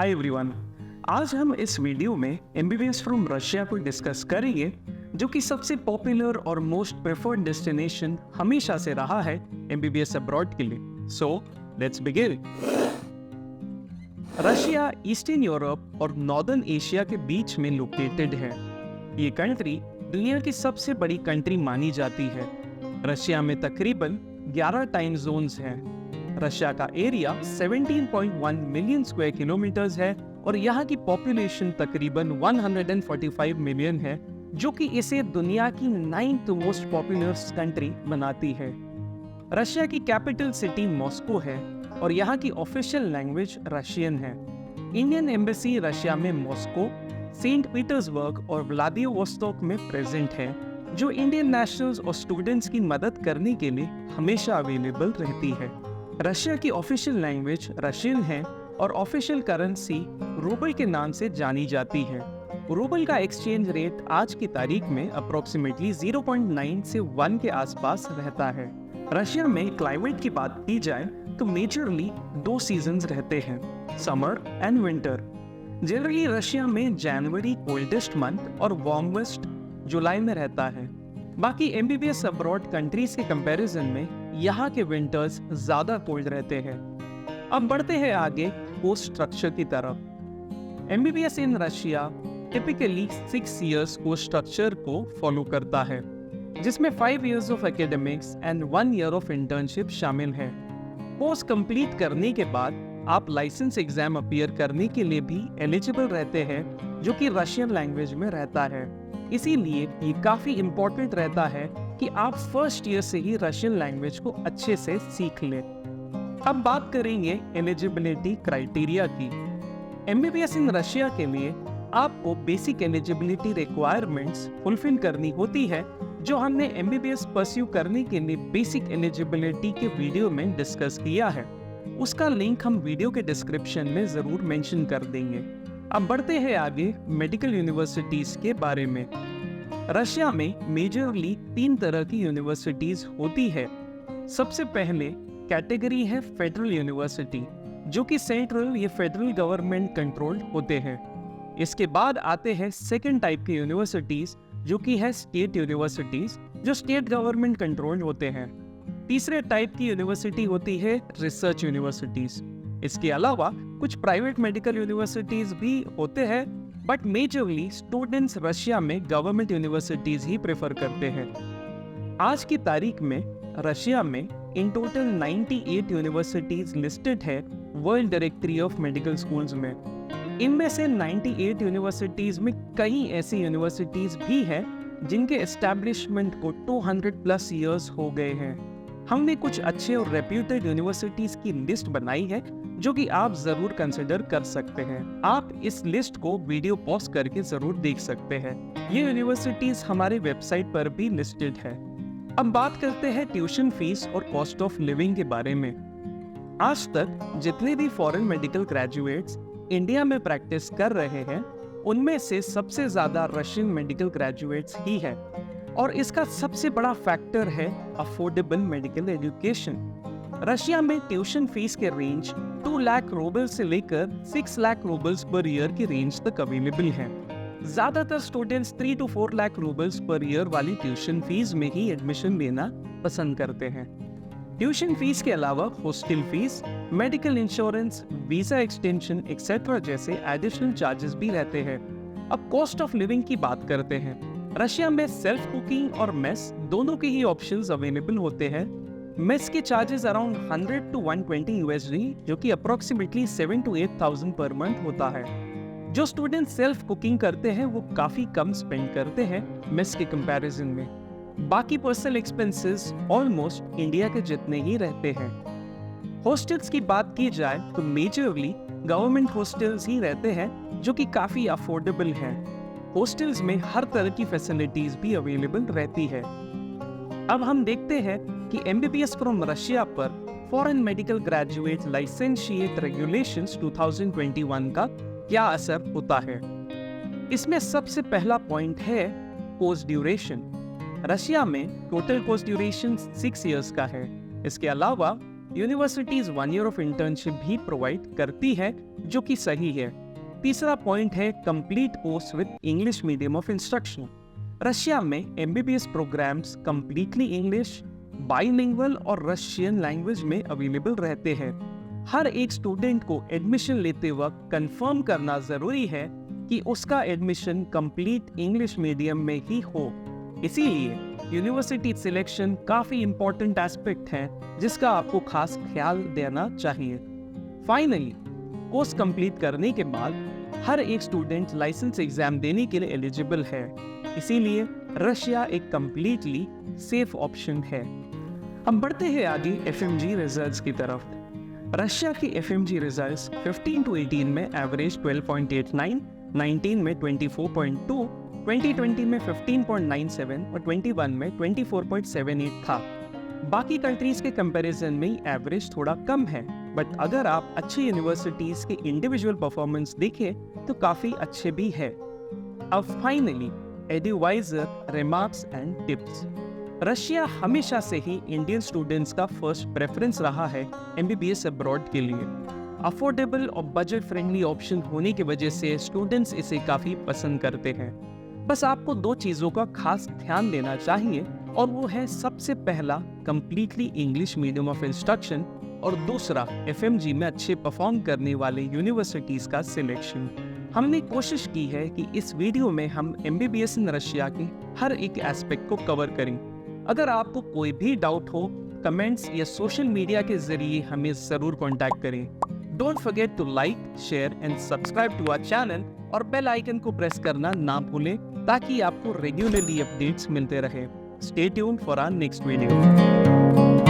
Hi everyone, आज हम इस वीडियो में एमबीबीएस फ्रॉम रशिया को डिस्कस करेंगे, जो कि सबसे पॉपुलर और मोस्ट प्रेफर्ड डेस्टिनेशन हमेशा से रहा है एमबीबीएस अब्रॉड के लिए। So let's begin. Russia eastern Europe और नॉर्दर्न एशिया के बीच में लोकेटेड है। ये कंट्री दुनिया की सबसे बड़ी कंट्री मानी जाती है। रशिया में तकरीबन 11 टाइम जोन्स हैं। रशिया का एरिया 17.1 मिलियन स्क्वायर किलोमीटर्स है और यहाँ की पॉपुलेशन तकरीबन 145 मिलियन है, जो कि इसे दुनिया की 9th मोस्ट पॉपुलर कंट्री बनाती है। रशिया की कैपिटल सिटी मॉस्को है और यहाँ की ऑफिशियल लैंग्वेज रशियन है। इंडियन एम्बेसी रशिया में मॉस्को, सेंट पीटर्सबर्ग और व्लादिवोस्तोक में प्रेजेंट है, जो इंडियन नेशनल्स और स्टूडेंट्स की मदद करने के लिए हमेशा अवेलेबल रहती है। रशिया की ऑफिशियल लैंग्वेज रशियन है और ऑफिशियल करेंसी रूबल के नाम से जानी जाती है। रूबल का एक्सचेंज रेट आज की तारीख में अप्रोक्सीमेटली 0.9 से 1 के आसपास रहता है। रशिया में क्लाइमेट की बात की जाए तो मेजरली 2 सीजन्स रहते हैं, summer and winter. Generally Russia में जनवरी कोल्डेस्ट मंथ और वार्मेस्ट जुलाई में रहता है। बाकी एमबीबीएस अब्रॉड कंट्री से कंपैरिजन में यहाँ के विंटर्स ज़्यादा कोल्ड रहते हैं। अब बढ़ते हैं आगे कोर्स स्ट्रक्चर की तरफ। MBBS in Russia typically 6 years course structure को फॉलो करता है, जिसमें 5 years of academics and 1 year of internship शामिल है। कोर्स कंप्लीट करने के बाद आप लाइसेंस एग्जाम अपीयर करने के लिए भी एलिजिबल रहते हैं, जो कि रशियन लैंग्वेज में रहता है। इसीलिए ये काफ़ी इम्पोर्टेंट रहता है कि आप फर्स्ट ईयर से ही रशियन लैंग्वेज को अच्छे से सीख लें। अब बात करेंगे एलिजिबिलिटी क्राइटेरिया की। एमबीबीएस इन रशिया के लिए आपको बेसिक एलिजिबिलिटी रिक्वायरमेंट्स फुलफिल करनी होती है, जो हमने एमबीबीएस परस्यू करने के लिए बेसिक एलिजिबिलिटी के वीडियो में डिस्कस किया है। उसका लिंक हम वीडियो के डिस्क्रिप्शन में ज़रूर मेंशन कर देंगे। अब बढ़ते हैं आगे मेडिकल यूनिवर्सिटीज़ के बारे में। रशिया में मेजरली 3 तरह की यूनिवर्सिटीज़ होती है। सबसे पहले कैटेगरी है फेडरल यूनिवर्सिटी, जो कि सेंट्रल या फेडरल गवर्नमेंट कंट्रोल्ड होते हैं। इसके बाद आते हैं सेकंड टाइप की यूनिवर्सिटीज़, जो कि है स्टेट यूनिवर्सिटीज़, जो स्टेट गवर्नमेंट कंट्रोल्ड होते हैं। तीसरे टाइप की यूनिवर्सिटी होती है रिसर्च यूनिवर्सिटीज़। इसके अलावा कुछ प्राइवेट मेडिकल यूनिवर्सिटीज़ भी होते हैं, बट मेजरली स्टूडेंट्स रशिया में गवर्नमेंट यूनिवर्सिटीज़ ही प्रेफर करते हैं। आज की तारीख में रशिया में इन टोटल 98 यूनिवर्सिटीज़ लिस्टेड है world directory of medical schools में। इनमें से 98 यूनिवर्सिटीज़ में कई ऐसी यूनिवर्सिटीज़ भी हैं जिनके एस्टैब्लिशमेंट को 200+ ईयर्स हो गए हैं। हमने कुछ अच्छे और रेप्यूटेड यूनिवर्सिटीज़ की लिस्ट बनाई है, जो कि आप ज़रूर कंसिडर कर सकते हैं। आप इस लिस्ट को वीडियो पॉज करके ज़रूर देख सकते हैं। ये यूनिवर्सिटीज़ हमारे वेबसाइट पर भी लिस्टेड है। अब बात करते हैं ट्यूशन फीस और कॉस्ट ऑफ लिविंग के बारे में। आज तक जितने भी फॉरेन मेडिकल ग्रेजुएट्स इंडिया में प्रैक्टिस कर रहे हैं, उनमें से सबसे ज़्यादा रशियन मेडिकल ग्रेजुएट्स ही है, और इसका सबसे बड़ा फैक्टर है अफोर्डेबल मेडिकल एजुकेशन। रशिया में ट्यूशन फीस के रेंज 2 लाख रूबल से लेकर 6 लाख रूबल्स पर ईयर की रेंज तक अवेलेबल है। ज़्यादातर students 3 to 4 lakh roubles per year वाली ट्यूशन फीस में ही एडमिशन लेना पसंद करते हैं। ट्यूशन फीस के अलावा hostel fees, medical insurance, visa extension etcetera जैसे एडिशनल चार्जेस भी रहते हैं। अब कॉस्ट ऑफ लिविंग की बात करते हैं। रशिया में सेल्फ कुकिंग और मेस दोनों के ही ऑप्शंस अवेलेबल होते हैं। मेस के चार्जेस अराउंड 100 to 120 USD, जो कि अप्रोक्सीमेटली 7 to 8,000 पर मंथ होता है। जो स्टूडेंट सेल्फ कुकिंग करते हैं वो काफ़ी कम स्पेंड करते हैं मेस के कंपैरिजन में। बाकी पर्सनल एक्सपेंसेस ऑलमोस्ट इंडिया के जितने ही रहते हैं। हॉस्टल्स की बात की जाए तो मेजरली गवर्नमेंट हॉस्टल्स ही रहते हैं, जो कि काफ़ी अफोर्डेबल हैं। हॉस्टल्स में हर तरह की फैसिलिटीज भी अवेलेबल रहती है। अब हम देखते हैं कि एमबीबीएस फ्रॉम रशिया पर फॉरेन मेडिकल ग्रेजुएट लाइसेंशिएट रेगुलेशंस 2021 का क्या असर होता है। इसमें सबसे पहला पॉइंट है कोर्स ड्यूरेशन। रशिया में टोटल कोर्स ड्यूरेशन 6 इयर्स का है। इसके अलावा यूनिवर्सिटीज 1 ईयर ऑफ इंटर्नशिप भी प्रोवाइड करती है, जो कि सही है। तीसरा पॉइंट है complete course with English medium of instruction. Russia में MBBS programmes completely English, bilingual और रशियन लैंग्वेज में अवेलेबल रहते हैं। हर एक स्टूडेंट को एडमिशन लेते वक्त कंफर्म करना जरूरी है कि उसका एडमिशन कंप्लीट इंग्लिश मीडियम में ही हो। इसीलिए यूनिवर्सिटी सिलेक्शन काफी इंपॉर्टेंट एस्पेक्ट है जिसका आपको खास ख्याल देना चाहिए। फाइनली कोर्स कंप्लीट करने के बाद हर एक स्टूडेंट लाइसेंस एग्जाम देने के लिए एलिजिबल है। इसीलिए रशिया एक कंप्लीटली सेफ ऑप्शन है। हम बढ़ते हैं आगे एफएमजी रिजल्ट्स की तरफ। रशिया की एफएमजी रिजल्ट्स 15 to 18 में एवरेज 12.89, 19 में 24.2, 2020 में 15.97 और 21 में 24.78 था। बाकी कंट्रीज के कंपैरिजन में एवरेज थोड़ा कम है, बट अगर आप अच्छी यूनिवर्सिटीज के इंडिविजुअल परफॉर्मेंस देखें तो काफी अच्छे भी है। अब finally advisor remarks and tips. Russia हमेशा से ही इंडियन स्टूडेंट्स का फर्स्ट प्रेफरेंस रहा है एमबीबीएस अब्रॉड के लिए। अफोर्डेबल और बजट फ्रेंडली ऑप्शन होने की वजह से स्टूडेंट्स इसे काफी पसंद करते हैं। बस आपको दो चीजों का खास ध्यान देना चाहिए, और वो है सबसे पहला completely English medium of instruction, और दूसरा एफएमजी में अच्छे परफॉर्म करने वाले यूनिवर्सिटीज का सिलेक्शन। हमने कोशिश की है कि इस वीडियो में हम एमबीबीएस इन रशिया के हर एक एस्पेक्ट को कवर करें। अगर आपको कोई भी डाउट हो, कमेंट्स या सोशल मीडिया के जरिए हमें जरूर कांटेक्ट करें। Don't forget to like, share and subscribe to our channel और बेल आइकन को प्रेस करना ना भूलें ताकि आपको रेगुलरली अपडेट्स मिलते रहे। Stay tuned for our next video.